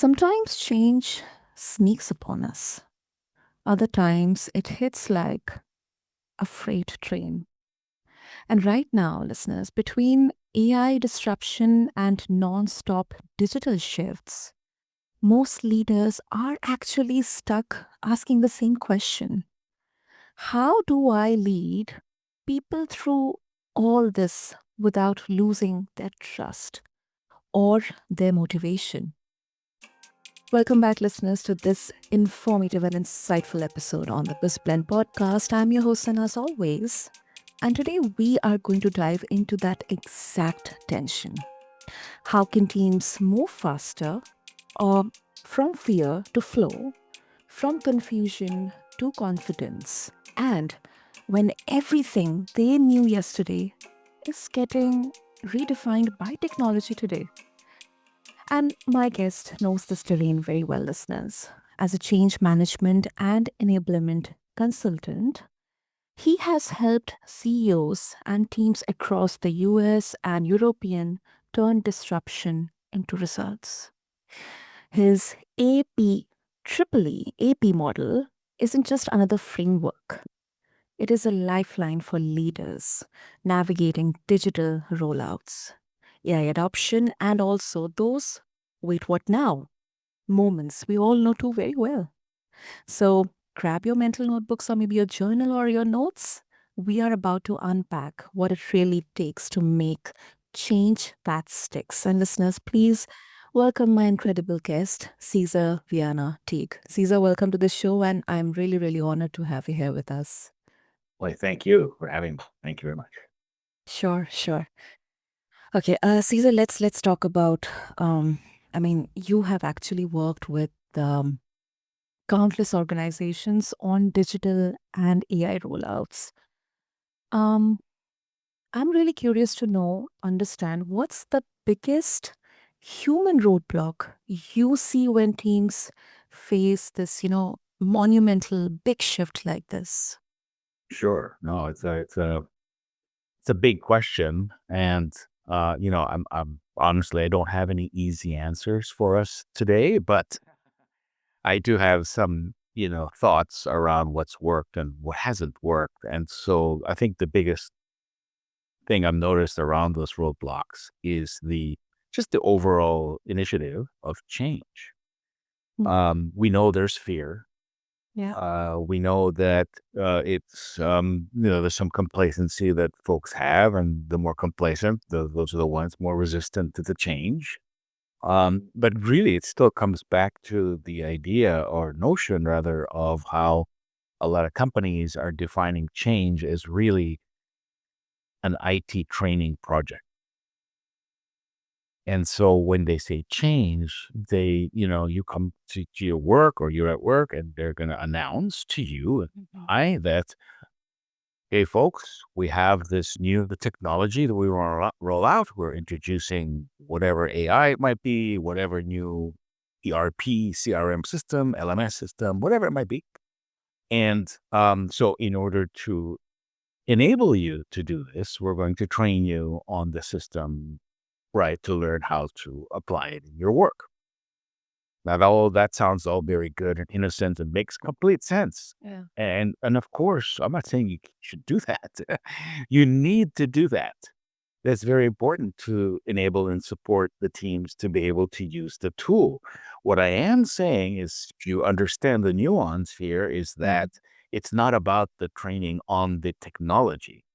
Sometimes change sneaks upon us. Other times it hits like a freight train. And right now, listeners, between AI disruption and non-stop digital shifts, most leaders are actually stuck asking the same question. How do I lead people through all this without losing their trust or their motivation? Welcome back, listeners, to this informative and insightful episode on the BizBlend podcast. I'm your host, and as always, and today we are going to dive into that exact tension. How can teams move faster or from fear to flow, from confusion to confidence, and when everything they knew yesterday is getting redefined by technology today? And my guest knows this terrain very well, listeners. As a change management and enablement consultant, he has helped CEOs and teams across the US and European turn disruption into results. His AP model isn't just another framework. It is a lifeline for leaders navigating digital rollouts, AI adoption, and also those, wait, what now? Moments we all know too very well. So grab your mental notebooks or maybe your journal or your notes. We are about to unpack what it really takes to make change that sticks. And listeners, please welcome my incredible guest, Cesar Vianna Teague. Cesar, welcome to the show, and I'm really, really honored to have you here with us. Well, thank you for having me. Thank you very much. Sure, sure. Okay, Caesar, let's talk about. You have actually worked with countless organizations on digital and AI rollouts. Um, I'm really curious to understand what's the biggest human roadblock you see when teams face this, monumental big shift like this. Sure. No, it's a big question, and I'm honestly I don't have any easy answers for us today, but I do have some thoughts around what's worked and what hasn't worked, and so I think the biggest thing I've noticed around those roadblocks is the just the overall initiative of change. Mm. We know there's fear. Yeah. We know that it's there's some complacency that folks have, and the more complacent, those are the ones more resistant to the change. But really, it still comes back to the idea or notion, rather, of how a lot of companies are defining change as really an IT training project. And so when they say change, you come to your work or you're at work and they're going to announce to you and Mhm. I that, hey, folks, we have the technology that we want to roll out. We're introducing whatever AI it might be, whatever new ERP, CRM system, LMS system, whatever it might be. And so in order to enable you to do this, we're going to train you on the system, right, to learn how to apply it in your work. Now, all that sounds all very good and innocent and makes complete sense. Yeah. And of course, I'm not saying you should do that. You need to do that. That's very important to enable and support the teams to be able to use the tool. What I am saying is, if you understand the nuance here, is Mhm. that it's not about the training on the technology.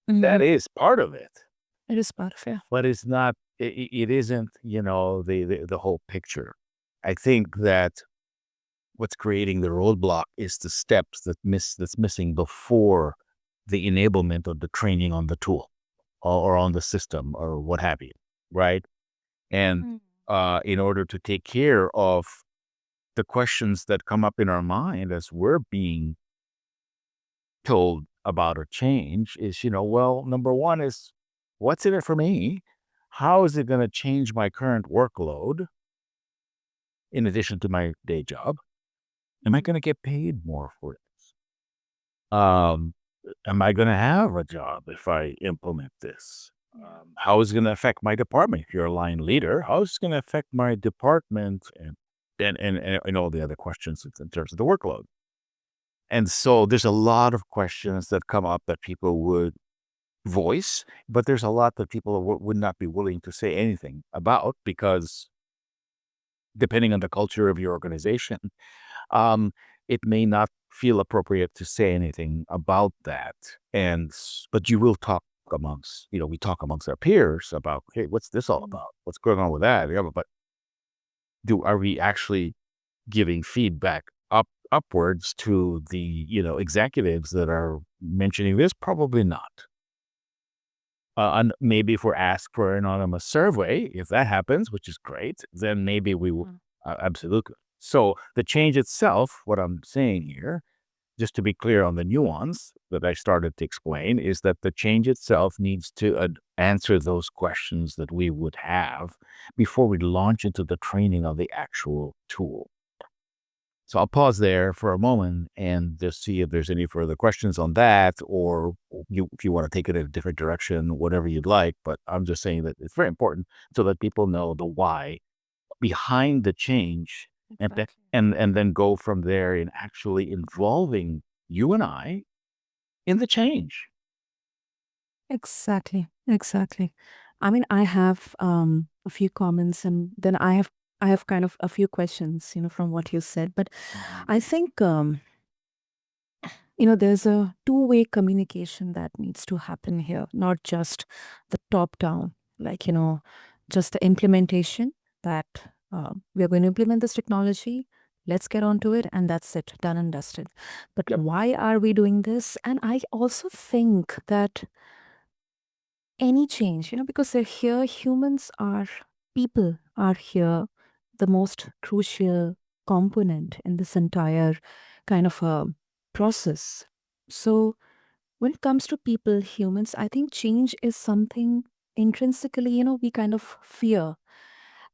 That Mhm. is part of it, It is part of it. but it's not. It isn't. The whole picture. I think that what's creating the roadblock is the steps that's missing before the enablement of the training on the tool or on the system or what have you, right? And Mm. in order to take care of the questions that come up in our mind as we're being told about a change is, well, number one is what's in it for me? How is it going to change my current workload in addition to my day job? Am I Mm. going to get paid more for it? Um, am I going to have a job if I implement this? Yeah. How is it going to affect my department? If you're a line leader, how is it going to affect my department and all the other questions in terms of the workload? And so there's a lot of questions that come up that people would voice, but there's a lot that people would not be willing to say anything about because depending on the culture of your organization, um, it may not feel appropriate to say anything about that. But you will talk amongst, we talk amongst our peers about, hey, what's this all Mm. about? What's going on with that? Yeah, but are we actually giving feedback upwards to the, executives that are mentioning this? Probably not. And maybe if we're asked for an anonymous survey, if that happens, which is great, then maybe we will. Mm. Absolutely. So the change itself, what I'm saying here, just to be clear on the nuance that I started to explain, is that the change itself needs to answer those questions that we would have before we launch into the training of the actual tool. So I'll pause there for a moment and just see if there's any further questions on that, or if you want to take it in a different direction, whatever you'd like. But I'm just saying that it's very important so that people know the why behind the change, Exactly. and then go from there in actually involving you and I in the change. Exactly. Exactly. I mean, I have a few comments, and then I have kind of a few questions, from what you said. But Mhm. I think there's a two-way communication that needs to happen here, not just the top down, like, just the implementation that we are going to implement this technology. Let's get onto it, and that's it, done and dusted. But Yep. why are we doing this? And I also think that any change, because they're here, people are here, the most crucial component in this entire kind of a process. So when it comes to people, humans, I think change is something intrinsically, we kind of fear.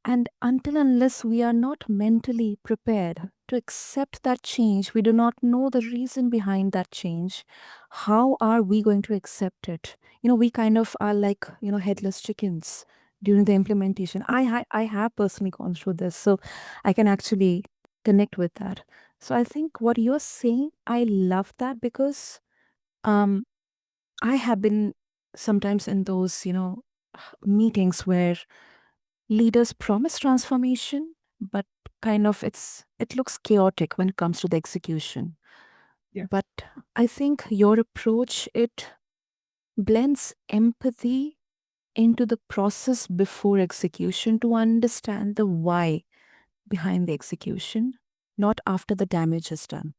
And until unless we are not mentally prepared to accept that change, we do not know the reason behind that change. How are we going to accept it? We kind of are like, headless chickens during the implementation. I have personally gone through this, so I can actually connect with that. So I think what you're saying, I love that because um, I have been sometimes in those, meetings where leaders promise transformation, but kind of it looks chaotic when it comes to the execution. Yes. But I think your approach, it blends empathy into the process before execution to understand the why behind the execution, not after the damage is done.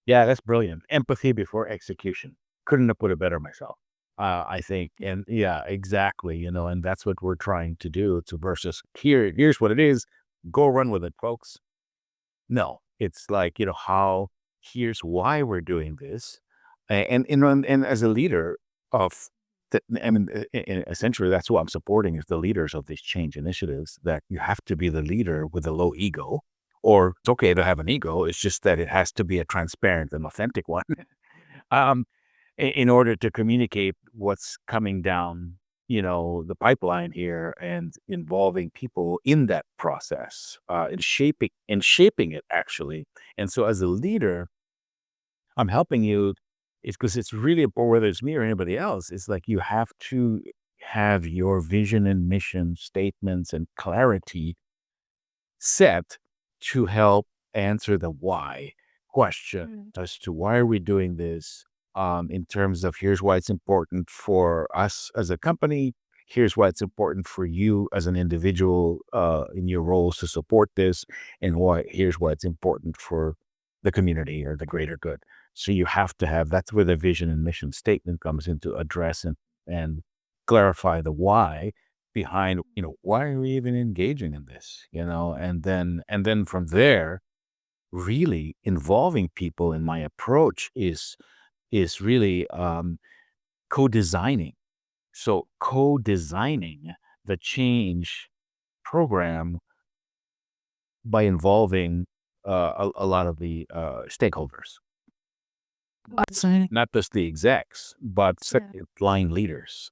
Yeah, that's brilliant. Empathy before execution. Couldn't have put it better myself. I think, and yeah, exactly. And that's what we're trying to do. To versus here's what it is. Go run with it, folks. No, it's like, how here's why we're doing this. And as a leader of I mean, essentially that's what I'm supporting is the leaders of these change initiatives, that you have to be the leader with a low ego, or it's okay to have an ego. It's just that it has to be a transparent and authentic one. um, in order to communicate what's coming down, the pipeline here, and involving people in that process, and shaping it actually. And so as a leader, I'm helping you is because it's really important, whether it's me or anybody else, it's like you have to have your vision and mission statements and clarity set to help answer the why question Mm. as to why are we doing this, in terms of here's why it's important for us as a company, here's why it's important for you as an individual, in your roles to support this, and here's why it's important for the community or the greater good. So you have to have, that's where the vision and mission statement comes into address, and clarify the why behind, why are we even engaging in this, and then from there, really involving people in my approach is really, co-designing. So co-designing the change program by involving, a lot of the, stakeholders, Totally. not just the execs, but Yeah. line leaders.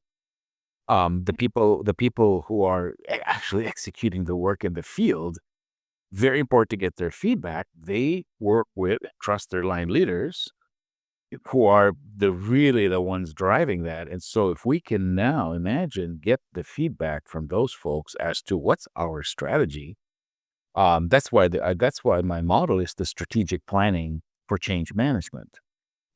The people who are actually executing the work in the field, very important to get their feedback. They work with, trust their line leaders who are really the ones driving that. And so if we can now imagine, get the feedback from those folks as to what's our strategy, that's why my model is the strategic planning for change management.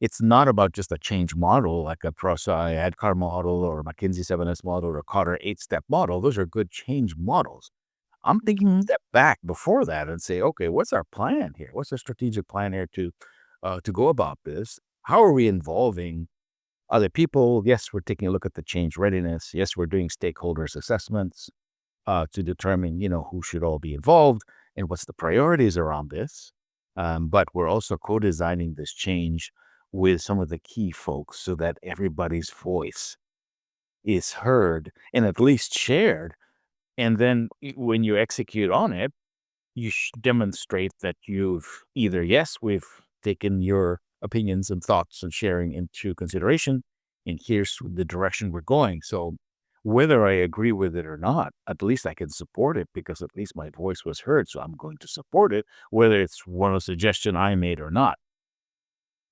It's not about just a change model like a ProSci ADKAR model or McKinsey 7S model or Cotter 8-step model. Those are good change models. I'm thinking Hmm. step back before that and say, okay, what's our plan here? What's our strategic plan here to go about this? How are we involving other people? Yes, we're taking a look at the change readiness. Yes, we're doing stakeholders assessments to determine, who should all be involved and what's the priorities around this. But we're also co-designing this change with some of the key folks so that everybody's voice is heard and at least shared. And then when you execute on it, you demonstrate that you've either, yes, we've taken your opinions and thoughts and sharing into consideration, and here's the direction we're going. So whether I agree with it or not, at least I can support it because at least my voice was heard. So I'm going to support it, whether it's one of the suggestion I made or not.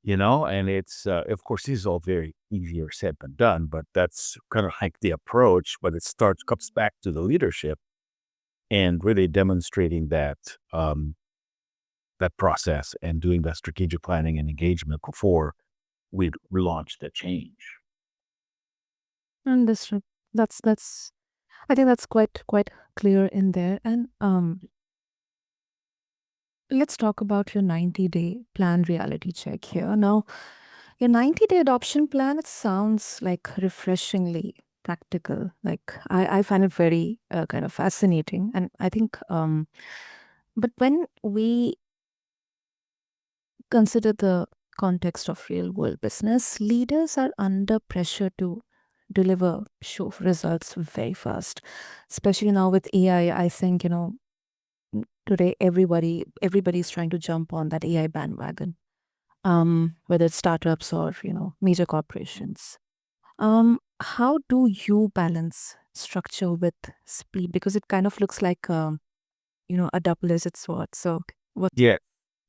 And it's of course this is all very easier said than done, but that's kind of like the approach. But it starts comes back to the leadership and really demonstrating that process and doing that strategic planning and engagement before we launch the change. Understood. That's. I think that's quite clear in there. And let's talk about your 90-day plan reality check here. Now, your 90-day adoption plan, it sounds like refreshingly practical. Like I find it very kind of fascinating. And I think, but when we consider the context of real world business, leaders are under pressure to deliver show results very fast, especially now with AI. I think, today everybody's trying to jump on that AI bandwagon, whether it's startups or major corporations. How do you balance structure with speed? Because it kind of looks like a double-edged sword. So what? Yeah.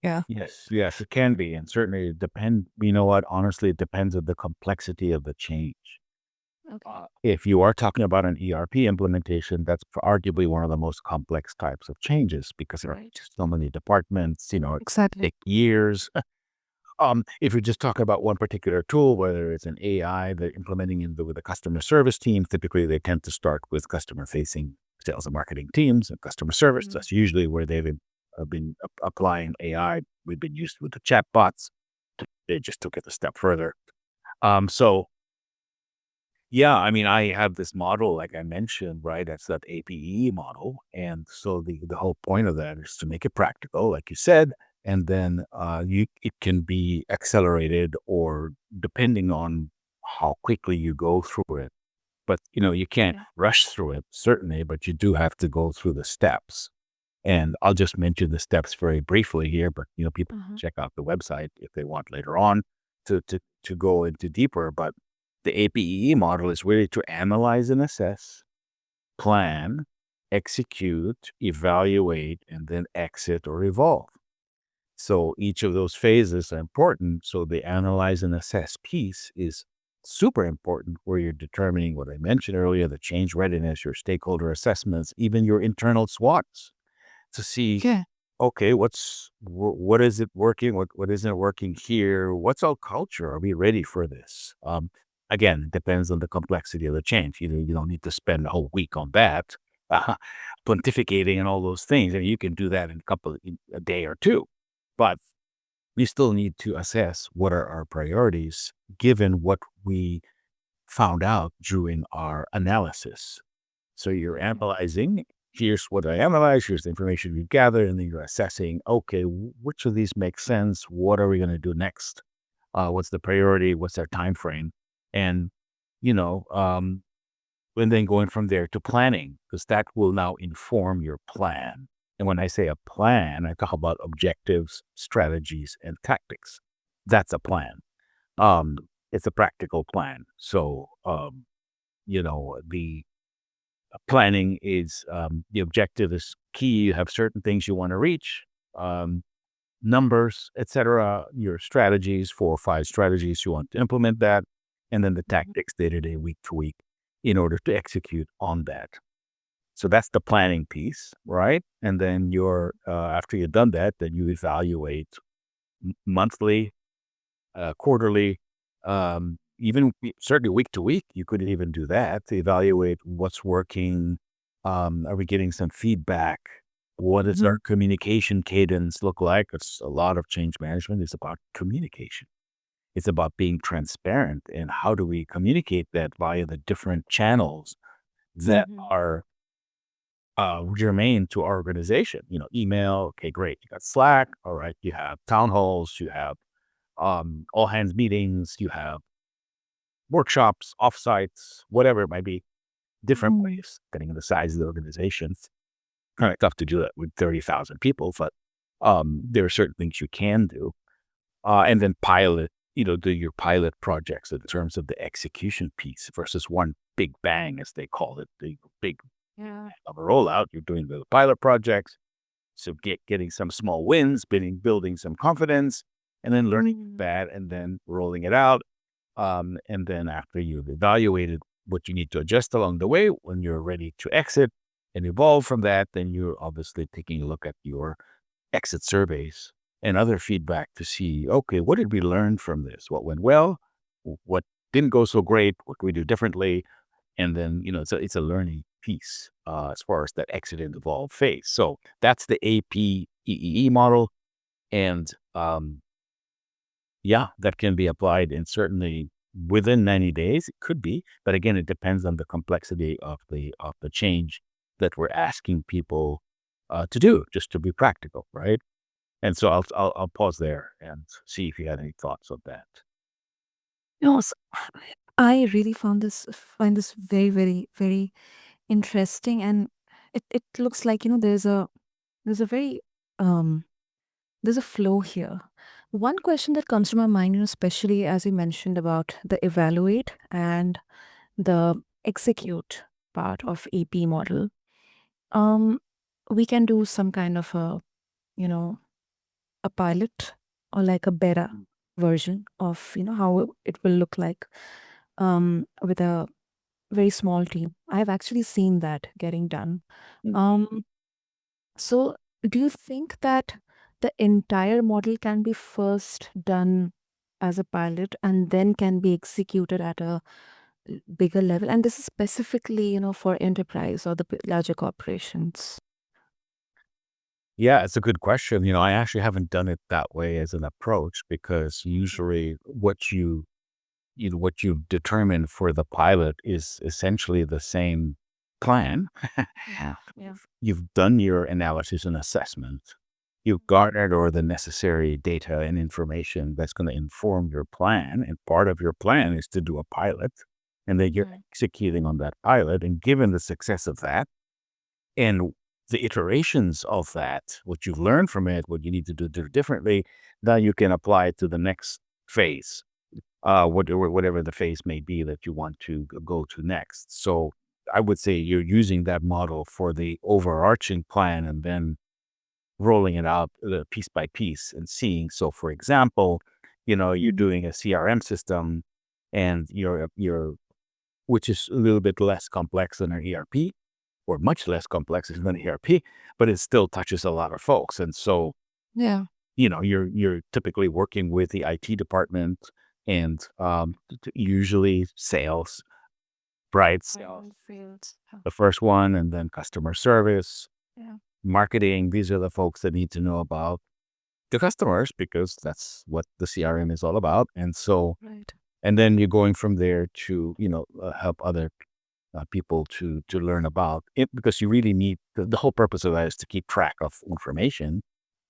Yeah. Yes, it can be. And certainly it depend, you know what, honestly, it depends on the complexity of the change. Okay. If you are talking about an ERP implementation, that's arguably one of the most complex types of changes because there are Right. just so many departments, it Exactly. take years. If you're just talking about one particular tool, whether it's an AI they're implementing with the customer service team, typically they tend to start with customer-facing sales and marketing teams and customer service. Mhm. That's usually where they've been applying AI. We've been used with the chatbots. They just took it a step further. So yeah, I mean, I have this model, like I mentioned, right? That's that A.P.E.E.E model. And so the whole point of that is to make it practical, like you said, and then it can be accelerated or depending on how quickly you go through it. But you can't Yeah. rush through it, certainly, but you do have to go through the steps. And I'll just mention the steps very briefly here, but people can Uh-huh. check out the website if they want later on to go into deeper. But the A.P.E.E.E model is really to analyze and assess, plan, execute, evaluate, and then exit or evolve. So each of those phases are important. So the analyze and assess piece is super important where you're determining what I mentioned earlier, the change readiness, your stakeholder assessments, even your internal SWOTs to see, Yeah. okay, what is it working? What isn't working here? What's our culture? Are we ready for this? Again, it depends on the complexity of the change. You don't need to spend a whole week on that, uh, pontificating and all those things. And you can do that in a day or two. But we still need to assess what are our priorities given what we found out during our analysis. So you're Yeah. analyzing, here's what I analyze, here's the information we've gathered, and then you're assessing, okay, which of these makes sense? What are we going to do next? What's the priority? What's our time frame? And, you know, um, and then going from there to planning, because that will now inform your plan. And when I say a plan, I talk about objectives, strategies, and tactics. That's a plan. Um, it's a practical plan. So, the planning is the objective is key. You have certain things you want to reach, um, numbers, etc. Your strategies, 4 or 5 strategies you want to implement that, and then the Mhm. tactics day to day, week to week, in order to execute on that. So that's the planning piece, right? And then after you've done that, then you evaluate monthly, quarterly, even certainly week to week. You could even do that to evaluate what's working. Are we getting some feedback? What does our Mhm. communication cadence look like? It's a lot of change management is about communication. It's about being transparent, and how do we communicate that via the different channels that Mhm. are germane to our organization. Email. Okay, great. You got Slack. All right. You have town halls. You have all hands meetings. You have workshops, offsites, whatever it might be, different Mhm. ways, depending on the size of the organization. Kind of tough to do that with 30,000 people, but there are certain things you can do. And then do your pilot projects in terms of the execution piece versus one big bang, as they call it, the big Yeah. of a rollout. You're doing the pilot projects. So getting some small wins, building some confidence, and then learning Mhm. that, and then rolling it out. And then after you've evaluated what you need to adjust along the way, when you're ready to exit and evolve from that, then you're obviously taking a look at your exit surveys and other feedback to see, okay, what did we learn from this? What went well? What didn't go so great? What can we do differently? And then, it's a learning piece as far as that exit and evolve phase. So that's the A.P.E.E.E model. And yeah, that can be applied, and certainly within 90 days, it could be. But again, it depends on the complexity of the change that we're asking people to do, just to be practical, right? And so I'll pause there and see if you had any thoughts on that. No, I really find this very, very, very interesting, and it looks like there's a very um there's a flow here. One question that comes to my mind, especially as you mentioned about the evaluate and the execute part of AP model, um, we can do some kind of you know, a pilot or like a beta version of, how it will look like with a very small team. I've actually seen that getting done. Mm. Um, so do you think that the entire model can be first done as a pilot and then can be executed at a bigger level? And this is specifically, for enterprise or the larger corporations. Yeah, it's a good question. I actually haven't done it that way as an approach, because usually what you determine for the pilot is essentially the same plan. Yeah. Yeah. You've done your analysis and assessment. You've garnered or the necessary data and information that's going to inform your plan. And part of your plan is to do a pilot. And then you're Mhm. executing on that pilot. And given the success of that and the iterations of that, what you've learned from it, what you need to do differently, now you can apply it to the next phase, whatever the phase may be that you want to go to next. So I would say you're using that model for the overarching plan, and then rolling it out piece by piece and seeing. So, for example, you're Mhm. doing a CRM system, and which is a little bit less complex than an ERP, or much less complex than an ERP, but it still touches a lot of folks. And so, Yeah. you're typically working with the IT department, and usually sales, right? Sales, Finance fields. Yeah. the first one, and then customer service, Yeah. marketing. These are the folks that need to know about the customers, because that's what the CRM is all about. And so, Right. and then you're going from there to, help other people to learn about it, because you really need the whole purpose of that is to keep track of information.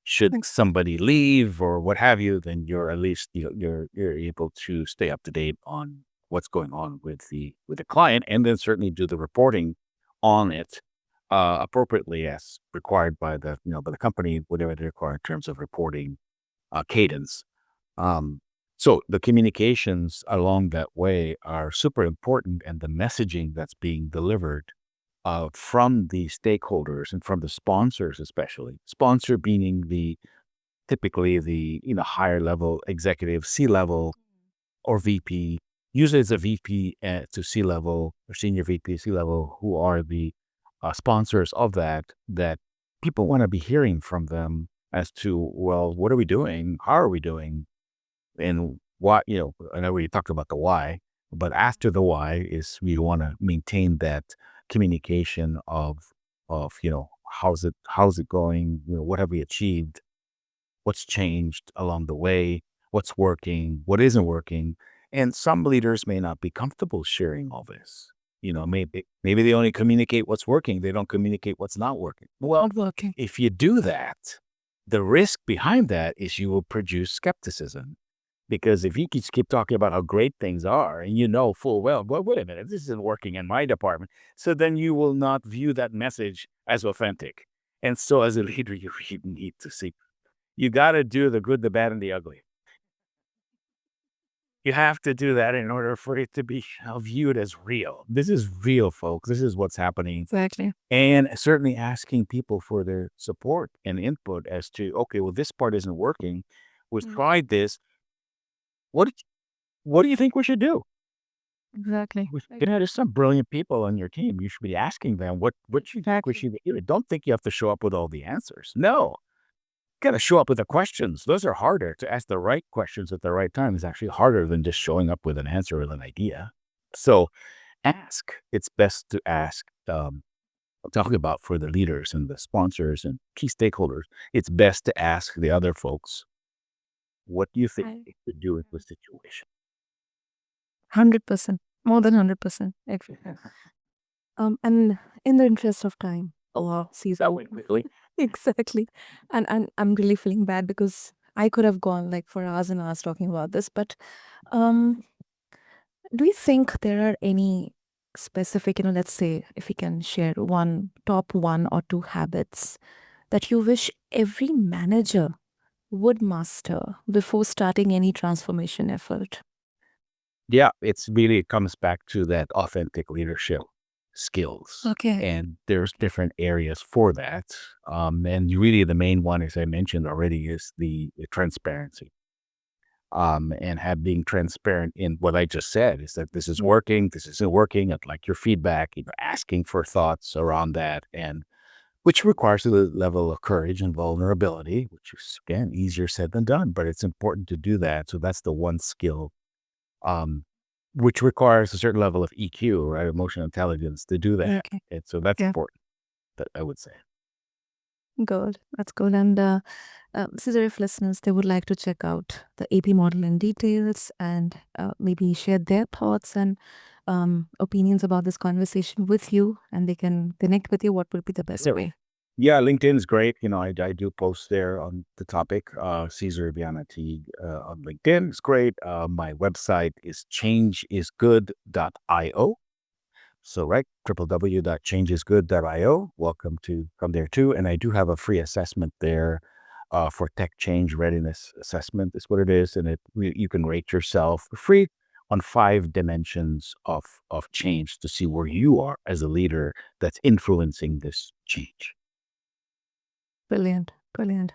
Should somebody leave or what have you, then you're at least you're able to stay up to date on what's going on with the client, and then certainly do the reporting on it appropriately as required by the company, whatever they require in terms of reporting cadence. Um, So the communications along that way are super important, and the messaging that's being delivered from the stakeholders and from the sponsors, especially sponsor meaning the typically the higher level executive, C level or VP. Usually it's a VP to C level or senior VP, C level, who are the sponsors of that people want to be hearing from them as to, well, what are we doing? How are we doing? And why, I know we talked about the why, but after the why is we want to maintain that communication of, how's it going? What have we achieved? What's changed along the way, what's working, what isn't working. And some leaders may not be comfortable sharing all this. Maybe they only communicate what's working. They don't communicate what's not working. Well, Not working. if you do that, the risk behind that is you will produce skepticism. Because if you just keep talking about how great things are and you know full well, wait a minute, this isn't working in my department. So then you will not view that message as authentic. And so as a leader, you really need to see you gotta do the good, the bad, and the ugly. You have to do that in order for it to be viewed as real. This is real, folks. This is what's happening. Exactly. And certainly asking people for their support and input as to, okay, well, this part isn't working. We've tried this. What did- what do you think we should do? Exactly. There's some brilliant people on your team. You should be asking them what you think we Exactly. should be doing. Don't think you have to show up with all the answers. No, got to show up with the questions. Those are harder. To ask the right questions at the right time is actually harder than just showing up with an answer or an idea. So ask. It's best to ask. Talking about for the leaders and the sponsors and key stakeholders, it's best to ask the other folks, what do you think I we should do in this situation? 100%, more than 100%. And in the interest of time, Oh, Caesar, that went quickly. exactly. And I'm really feeling bad because I could have gone like for hours and hours talking about this. But um, do you think there are any specific, let's say, if we can share top one or two habits that you wish every manager would master before starting any transformation effort? Yeah, it comes back to that authentic leadership skills. Okay. And there's different areas for that. And really the main one, as I mentioned already, is the transparency. And have being transparent in what I just said is that this is working, this isn't working. I'd like your feedback, asking for thoughts around that, and which requires a level of courage and vulnerability, which is again easier said than done, but it's important to do that. So that's the one skill, um, which requires a certain level of EQ, right, emotional intelligence, to do that. Okay. And so that's Yeah. important. That I would say. Good. That's good. And Cesar, if listeners, they would like to check out the AP model in details and maybe share their thoughts and opinions about this conversation with you, and they can connect with you, what would be the best way? Yeah, LinkedIn is great. I do post there on the topic. Cesar Vianna Teague on LinkedIn is great. My website is changeisgood.io. So, right, www.changeisgood.io. Welcome to come there too. And I do have a free assessment there for tech change readiness assessment, is what it is. And you can rate yourself for free on 5 dimensions of change to see where you are as a leader that's influencing this change. Brilliant. Brilliant.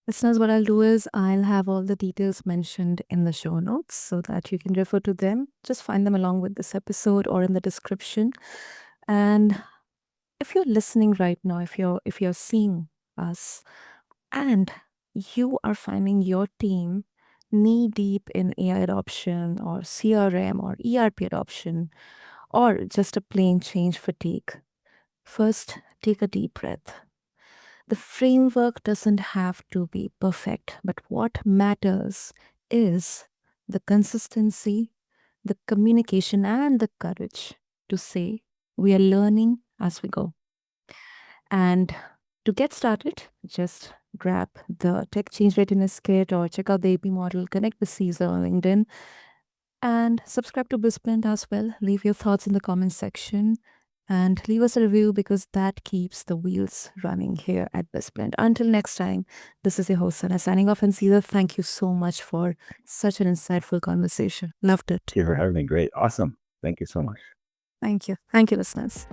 Listeners, what I'll do is I'll have all the details mentioned in the show notes so that you can refer to them. Just find them along with this episode or in the description. And if you're listening right now, if you're seeing us and you are finding your team knee deep in AI adoption or CRM or ERP adoption or just a plain change fatigue, first take a deep breath. The framework doesn't have to be perfect, but what matters is the consistency, the communication, and the courage to say, we are learning as we go. And to get started, just grab the Tech Change Readiness Kit or check out the AP model, connect with Caesar on LinkedIn, and subscribe to BizBlend as well. Leave your thoughts in the comments section. and leave us a review because that keeps the wheels running here at BizBlend. Until next time, this is your host, Sana, signing off. And Cesar, thank you so much for such an insightful conversation. Loved it. Thank you for having me. Great. Awesome. Thank you so much. Thank you. Thank you, listeners.